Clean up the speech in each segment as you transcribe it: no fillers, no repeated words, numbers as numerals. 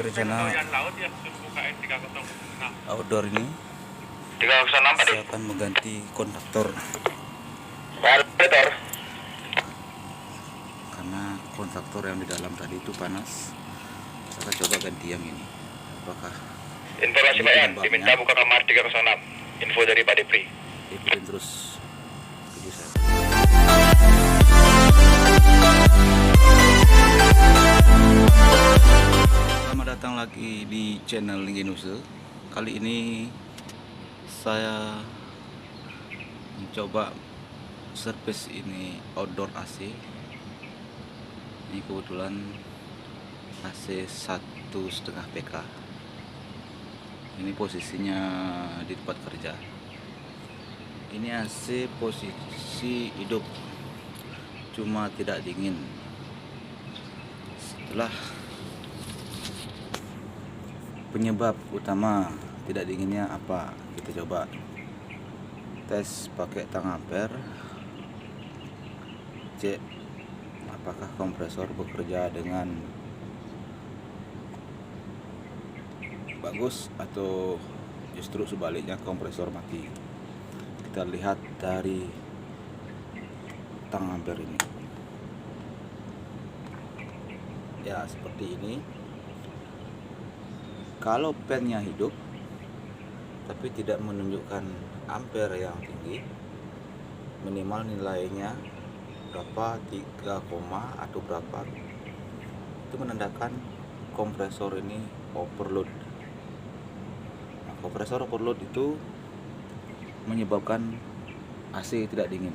rencana outdoor ini. Saya akan mengganti konduktor karena konduktor yang di dalam tadi itu panas. Saya akan coba ganti yang ini. Apakah informasi bayan diminta buka kamar 306. Info dari Pak Depri. Ikutin terus video saya. Selamat datang lagi di channel Linginuse. Kali ini saya mencoba servis ini outdoor AC. Ini kebetulan AC 1,5 PK. Ini posisinya di tempat kerja. Ini AC posisi hidup, cuma tidak dingin. Setelah penyebab utama tidak dinginnya apa, kita coba tes pakai tang ampere, cek apakah kompresor bekerja dengan bagus atau justru sebaliknya kompresor mati. Kita lihat dari tang ampere ini. Ya, seperti ini. Kalau pennya hidup tapi tidak menunjukkan ampere yang tinggi, minimal nilainya berapa, 3, atau berapa, itu menandakan kompresor ini overload. Nah, kompresor overload itu menyebabkan AC tidak dingin.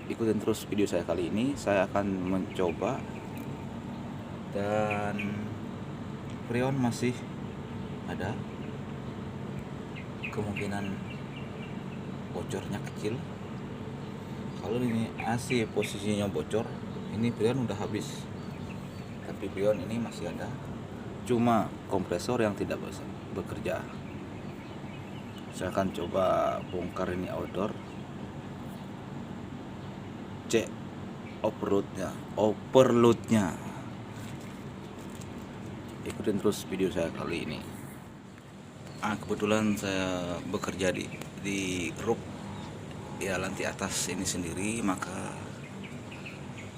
Ikutin terus video saya kali ini. Saya akan mencoba, dan freon masih ada, kemungkinan bocornya kecil. Kalau ini AC posisinya bocor, ini freon udah habis. Tapi freon ini masih ada, cuma kompresor yang tidak bekerja. Saya akan coba bongkar ini outdoor, cek overloadnya. Ikutin terus video saya kali ini. Kebetulan saya bekerja di roof, ya, lantai atas ini sendiri, maka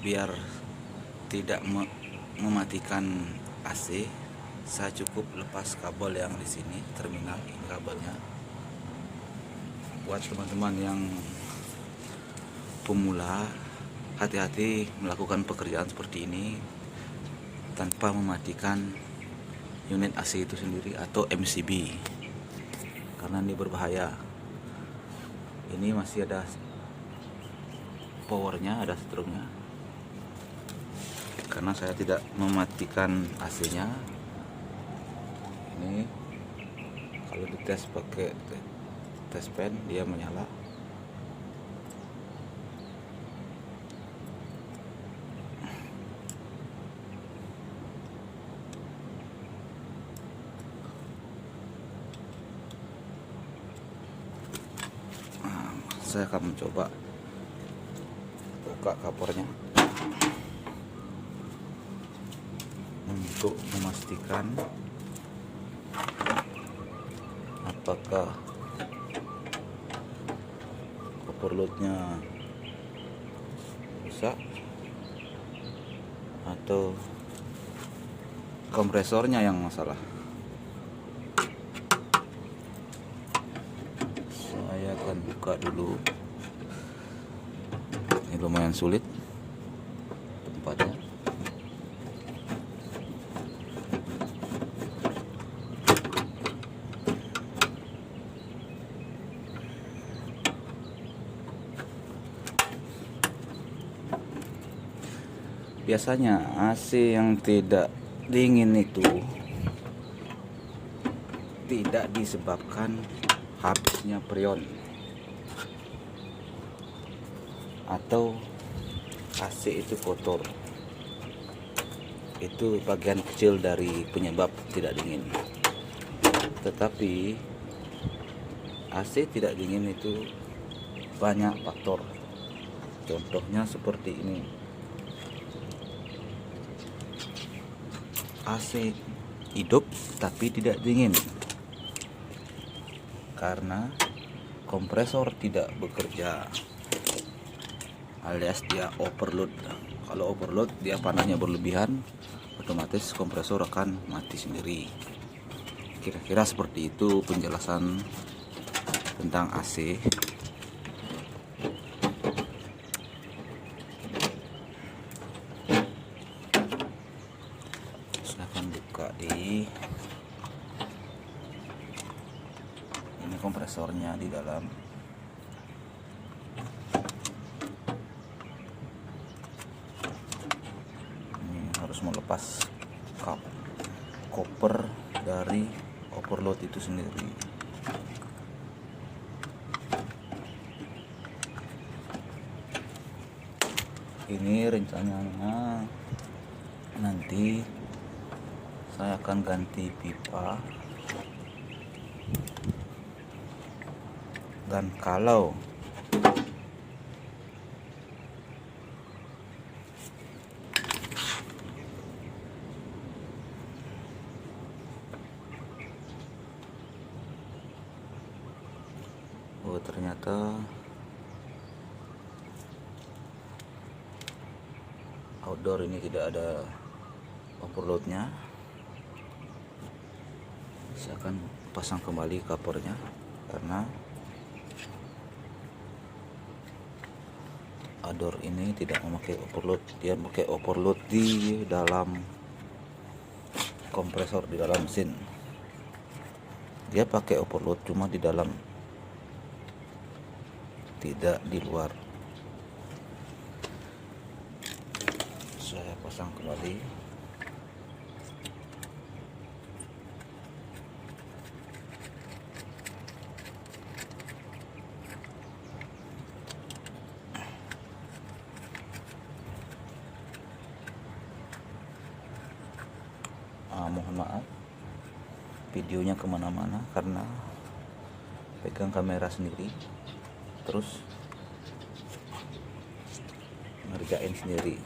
biar tidak mematikan AC, saya cukup lepas kabel yang di sini, terminal ini kabelnya. Buat teman-teman yang pemula, hati-hati melakukan pekerjaan seperti ini tanpa mematikan unit AC itu sendiri atau MCB, karena ini berbahaya. Ini masih ada powernya, ada strumnya. Karena saya tidak mematikan AC-nya, ini kalau dites pakai tes pen dia menyala. Saya akan mencoba buka covernya untuk memastikan apakah overloadnya rusak atau kompresornya yang masalah. Saya akan buka dulu. Ini lumayan sulit tempatnya. Biasanya AC yang tidak dingin itu tidak disebabkan habisnya freon atau AC itu kotor. Itu bagian kecil dari penyebab tidak dingin. Tetapi AC tidak dingin itu banyak faktor. Contohnya seperti ini. AC hidup tapi tidak dingin karena kompresor tidak bekerja, alias dia overload. Kalau overload dia panasnya berlebihan, otomatis kompresor akan mati sendiri. Kira-kira seperti itu penjelasan tentang AC. Silahkan buka di ini kompresornya di dalam. Ini harus melepas koper dari overload itu sendiri. Ini rencananya nanti saya akan ganti pipa, dan kalau ternyata outdoor ini tidak ada overloadnya, saya akan pasang kembali covernya karena outdoor ini tidak memakai overload. Dia pakai overload di dalam kompresor, di dalam mesin. Dia pakai overload cuma di dalam, tidak di luar. Saya pasang kembali. Mohon maaf videonya kemana-mana karena pegang kamera sendiri, terus ngerjain sendiri.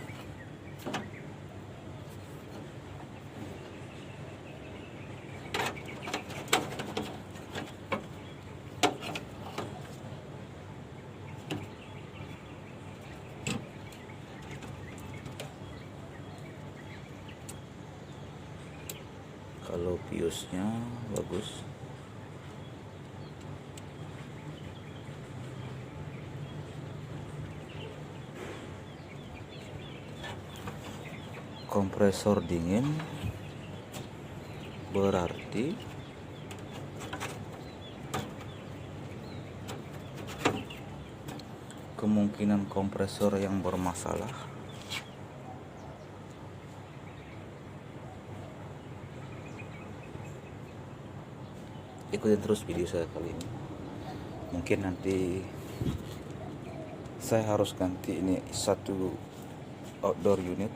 Kalau biosnya bagus, kompresor dingin berarti kemungkinan kompresor yang bermasalah. Ikutin terus video saya kali ini. Mungkin nanti saya harus ganti ini satu outdoor unit.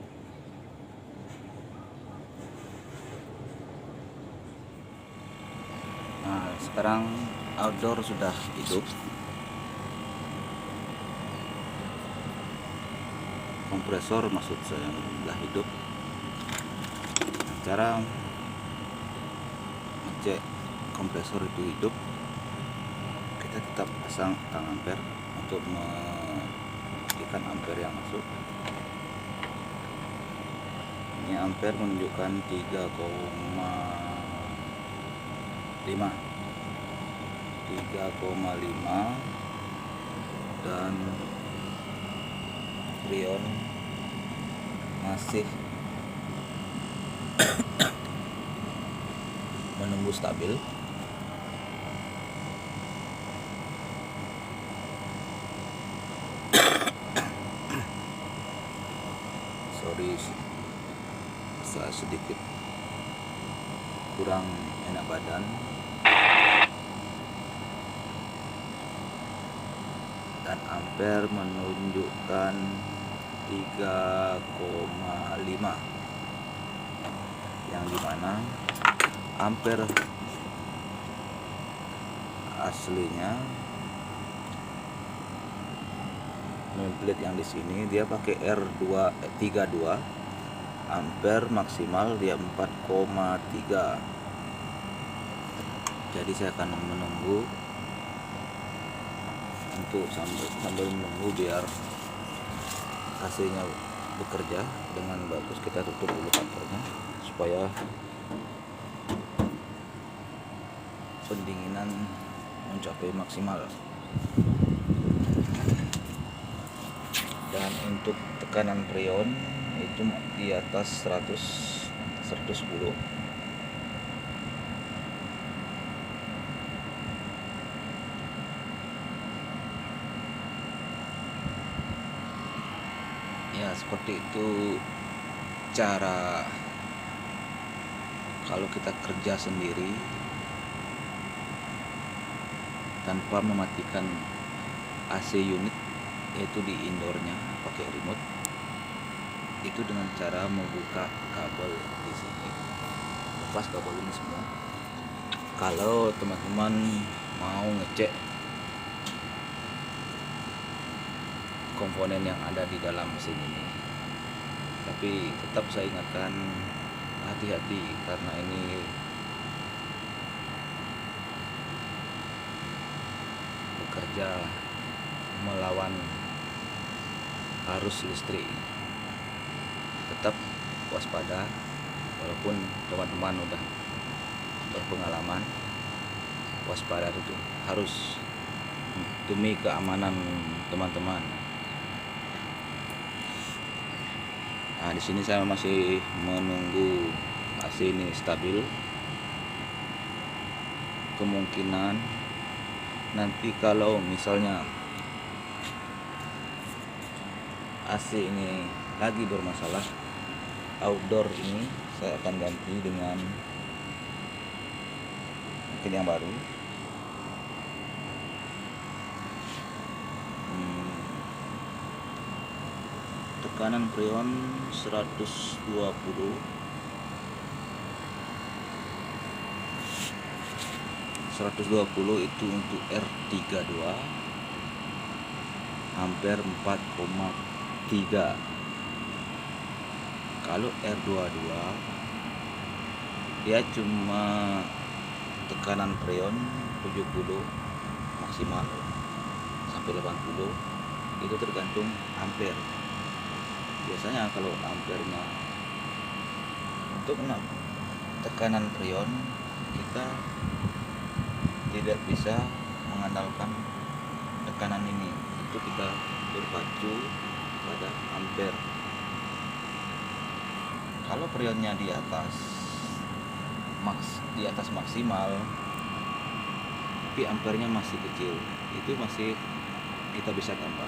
Nah, sekarang outdoor sudah hidup, kompresor maksud saya sudah hidup. Cara ngecek kompresor itu hidup, kita tetap pasang tang ampere untuk memastikan ampere yang masuk. Ini ampere menunjukkan 3,5 dan freon masih menunggu stabil. Sorry, saya sedikit kurang enak badan. Dan ampere menunjukkan 3,5, yang dimana ampere aslinya template yang di sini dia pakai R32, ampere maksimal dia 4,3. Jadi saya akan menunggu untuk sambil menunggu biar AC-nya bekerja dengan bagus. Kita tutup dulu kantornya supaya pendinginan mencapai maksimal. Dan untuk tekanan freon itu di atas 110. Ya, seperti itu cara kalau kita kerja sendiri tanpa mematikan AC unit, yaitu di indoornya pakai remote, itu dengan cara membuka kabel di sini, lepas kabel ini semua. Kalau teman-teman mau ngecek komponen yang ada di dalam mesin ini, tapi tetap saya ingatkan hati-hati karena ini bekerja melawan arus listrik. Tetap waspada, walaupun teman-teman udah berpengalaman, waspada itu harus demi keamanan teman-teman. Nah, di sini saya masih menunggu AC ini stabil. Kemungkinan nanti kalau misalnya AC ini lagi bermasalah, outdoor ini saya akan ganti dengan mungkin yang baru. Tekanan freon 120. 120 itu untuk R32, ampere 4,3. Kalau R22 dia cuma tekanan freon 70 maksimal sampai 80, itu tergantung ampere. Biasanya kalau ampernya untuk tekanan freon kita tidak bisa mengandalkan tekanan ini, itu kita berpacu pada ampere. Kalau freonnya di atas maksimal tapi ampernya masih kecil, itu masih kita bisa tambah.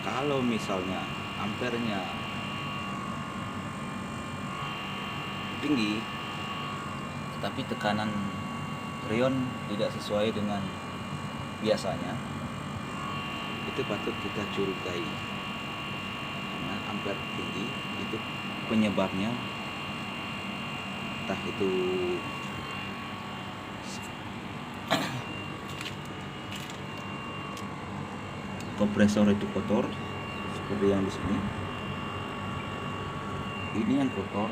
Kalau misalnya ampernya tinggi tetapi tekanan freon tidak sesuai dengan biasanya, itu patut kita curigai. Karena ampere tinggi itu penyebabnya entah itu kompresor itu kotor seperti yang di sini. Ini yang kotor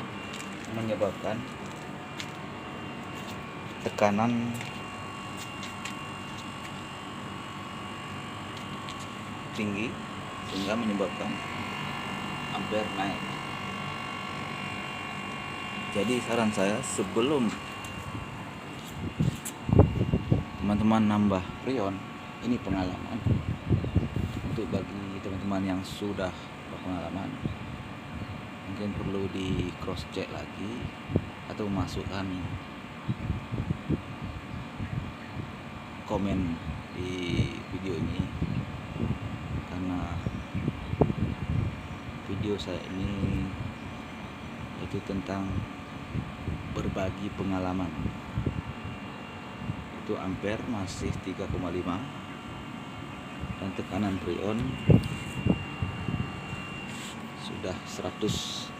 menyebabkan tekanan tinggi sehingga menyebabkan ampere naik. Jadi saran saya, sebelum teman-teman nambah freon, ini pengalaman untuk bagi teman-teman yang sudah berpengalaman, mungkin perlu di cross check lagi atau masukkan komen di video ini, karena video saya ini itu tentang berbagi pengalaman. Itu ampere masih 3,5 dan tekanan freon sudah 125.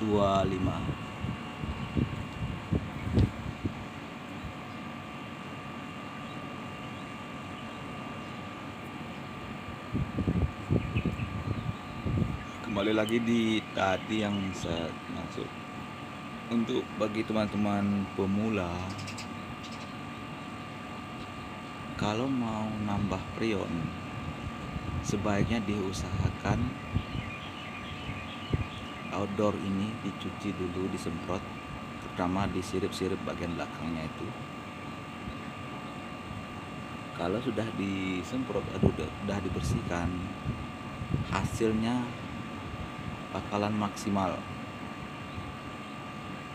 Kembali Kembali lagi di tadi yang saya maksud, untuk bagi teman-teman pemula, kalau mau nambah prion sebaiknya diusahakan outdoor ini dicuci dulu, disemprot, terutama di sirip-sirip bagian belakangnya itu. Kalau sudah disemprot, sudah dibersihkan, hasilnya bakalan maksimal.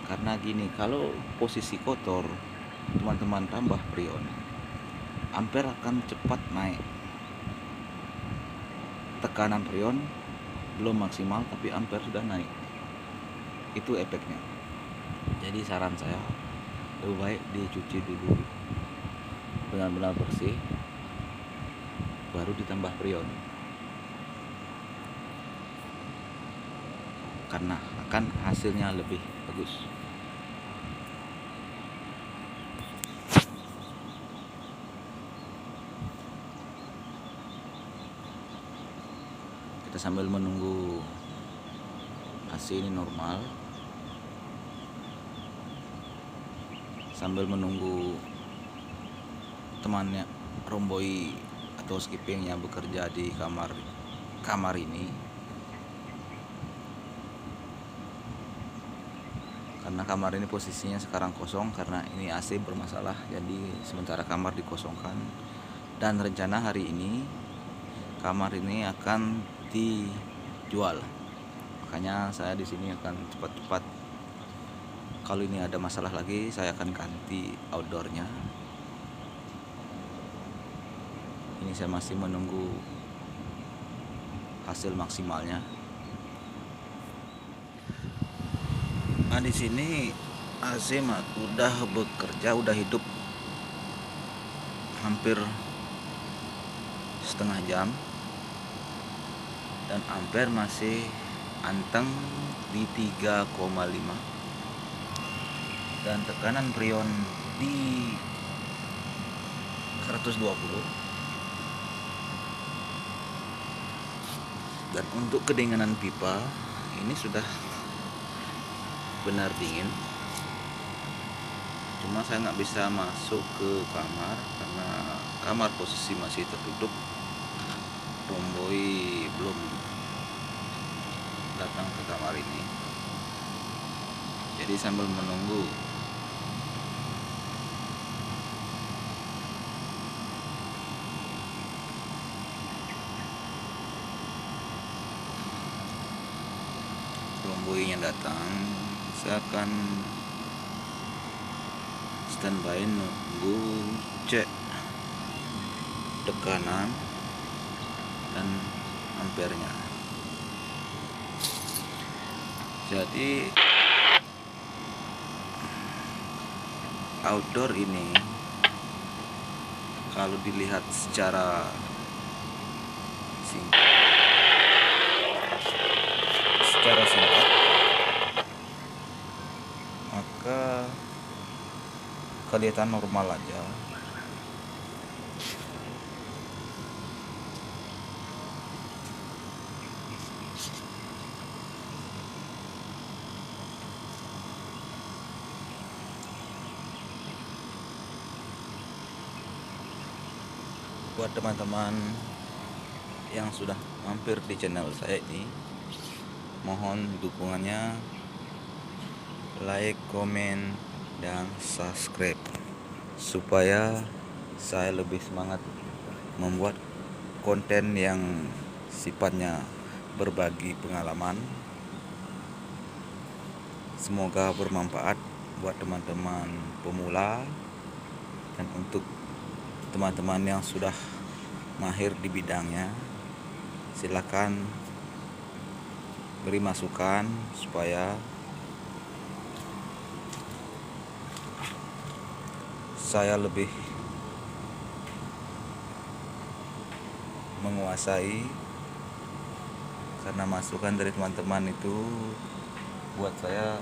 Karena gini, kalau posisi kotor teman-teman tambah prion, ampere akan cepat naik. Tekanan prion belum maksimal tapi ampere sudah naik. Itu efeknya. Jadi saran saya, lebih baik dicuci dulu benar-benar bersih, baru ditambah prion, karena akan hasilnya lebih bagus. Kita sambil menunggu AC ini normal, sambil menunggu temannya Romboi atau skipping yang bekerja di kamar ini, karena kamar ini posisinya sekarang kosong karena ini AC bermasalah, jadi sementara kamar dikosongkan. Dan rencana hari ini kamar ini akan dijual, makanya saya di sini akan cepat-cepat. Kalau ini ada masalah lagi, saya akan ganti outdoornya. Ini saya masih menunggu hasil maksimalnya. Nah, di sini AC udah bekerja, udah hidup hampir setengah jam, dan ampere masih anteng di 3,5, dan tekanan prion di 120. Dan untuk kedinginan pipa ini sudah benar dingin, cuma saya nggak bisa masuk ke kamar karena kamar posisi masih tertutup. Romboi belum datang ke kamar ini, jadi sambil menunggu Romboi-nya datang, saya akan standby nunggu cek tekanan dan ampernya. Jadi outdoor ini kalau dilihat secara singkat, maka kelihatan normal aja. Buat teman-teman yang sudah mampir di channel saya ini, mohon dukungannya, like, komen, dan subscribe supaya saya lebih semangat membuat konten yang sifatnya berbagi pengalaman. Semoga bermanfaat buat teman-teman pemula, dan untuk teman-teman yang sudah mahir di bidangnya, silakan beri masukan supaya saya lebih menguasai, karena masukan dari teman-teman itu buat saya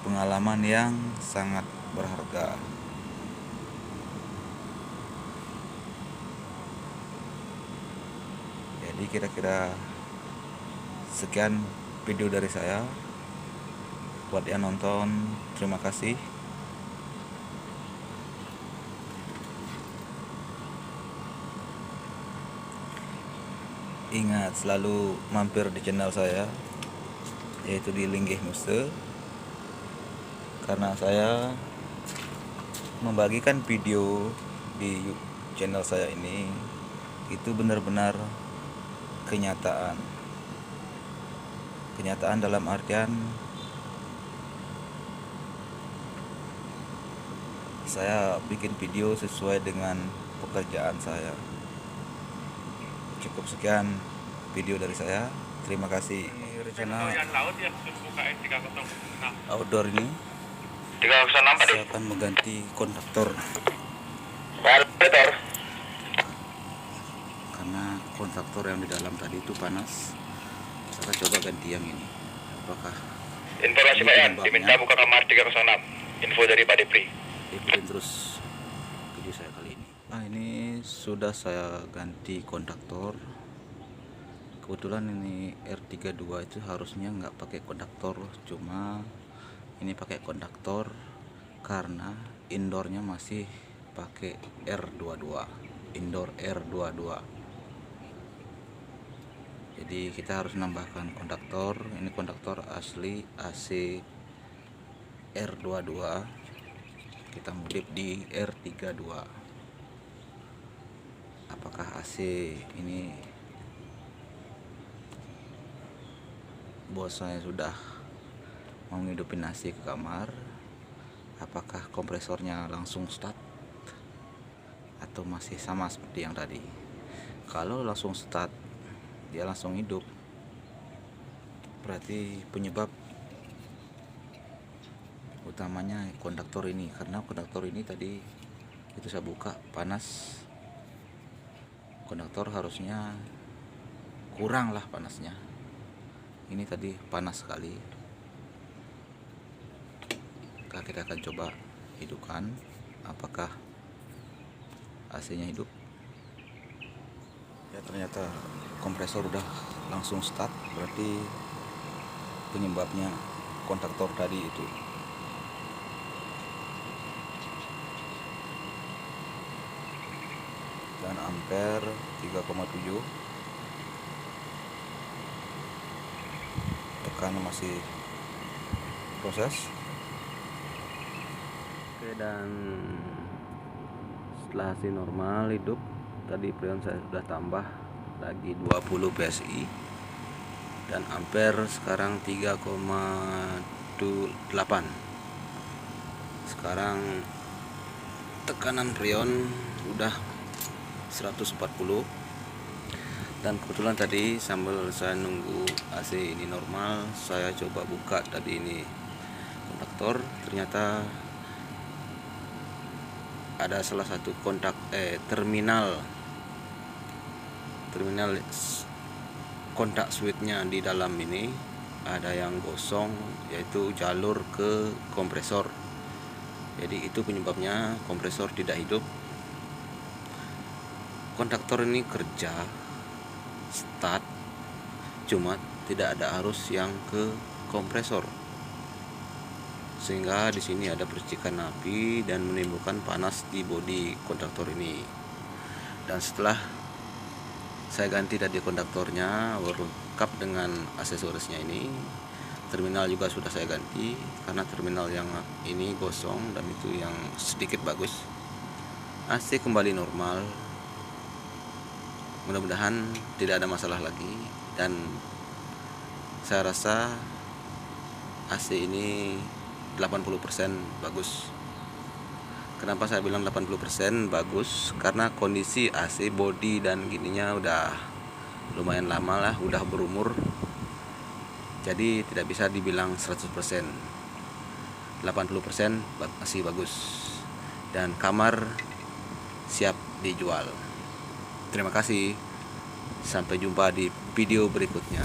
pengalaman yang sangat berharga. Jadi kira-kira Sekian video dari saya. Buat yang nonton, terima kasih. Ingat selalu mampir di channel saya, yaitu di Linggih Muse, karena saya membagikan video di channel saya ini itu benar-benar kenyataan dalam artian saya bikin video sesuai dengan pekerjaan saya. Cukup sekian video dari saya. Terima kasih. Ini rencana outdoor ini 306 Pak saya akan mengganti konduktor Operator. karena konduktor yang di dalam tadi itu panas. Saya coba ganti yang ini. Apakah Informasi ini Pak Yan, penyebabnya? diminta buka kamar 306. Info dari Pak Depri. Ikutin terus video saya kali ini. Ini sudah saya ganti konduktor. Kebetulan ini R32 itu harusnya nggak pakai konduktor, cuma ini pakai konduktor karena indoornya masih pakai R22, indoor R22. Jadi kita harus nambahkan konduktor. Ini konduktor asli AC R22, kita modif di R32. Apakah AC ini bos saya sudah mau ngidupin AC ke kamar? Apakah kompresornya langsung start atau masih sama seperti yang tadi? Kalau langsung start, dia langsung hidup, berarti penyebab utamanya konduktor ini, karena konduktor ini tadi itu saya buka panas. Konduktor harusnya kurang lah panasnya, ini tadi panas sekali. Kita akan coba hidupkan, apakah AC nya hidup. Ya, ternyata kompresor udah langsung start, berarti penyebabnya konduktor tadi itu. Dan ampere 3,7, tekanan masih proses. Oke, dan setelah hasil normal hidup, tadi freon saya sudah tambah lagi 20 PSI dan ampere sekarang 3,8. Sekarang tekanan freon udah 140. Dan kebetulan tadi sambil saya nunggu AC ini normal, saya coba buka tadi ini konduktor. Ternyata ada salah satu terminal kontak switchnya di dalam ini ada yang gosong, yaitu jalur ke kompresor. Jadi itu penyebabnya kompresor tidak hidup. Konduktor ini kerja start, cuma tidak ada arus yang ke kompresor, sehingga di sini ada percikan api dan menimbulkan panas di bodi konduktor ini. Dan setelah saya ganti tadi konduktornya lengkap dengan aksesorisnya ini, terminal juga sudah saya ganti karena terminal yang ini gosong dan itu yang sedikit bagus. AC kembali normal, mudah-mudahan tidak ada masalah lagi. Dan saya rasa AC ini 80% bagus. Kenapa saya bilang 80% bagus? Karena kondisi AC body dan gininya udah lumayan lama lah, udah berumur. Jadi tidak bisa dibilang 100%. 80% masih bagus. Dan kamar siap dijual. Terima kasih. Sampai jumpa di video berikutnya.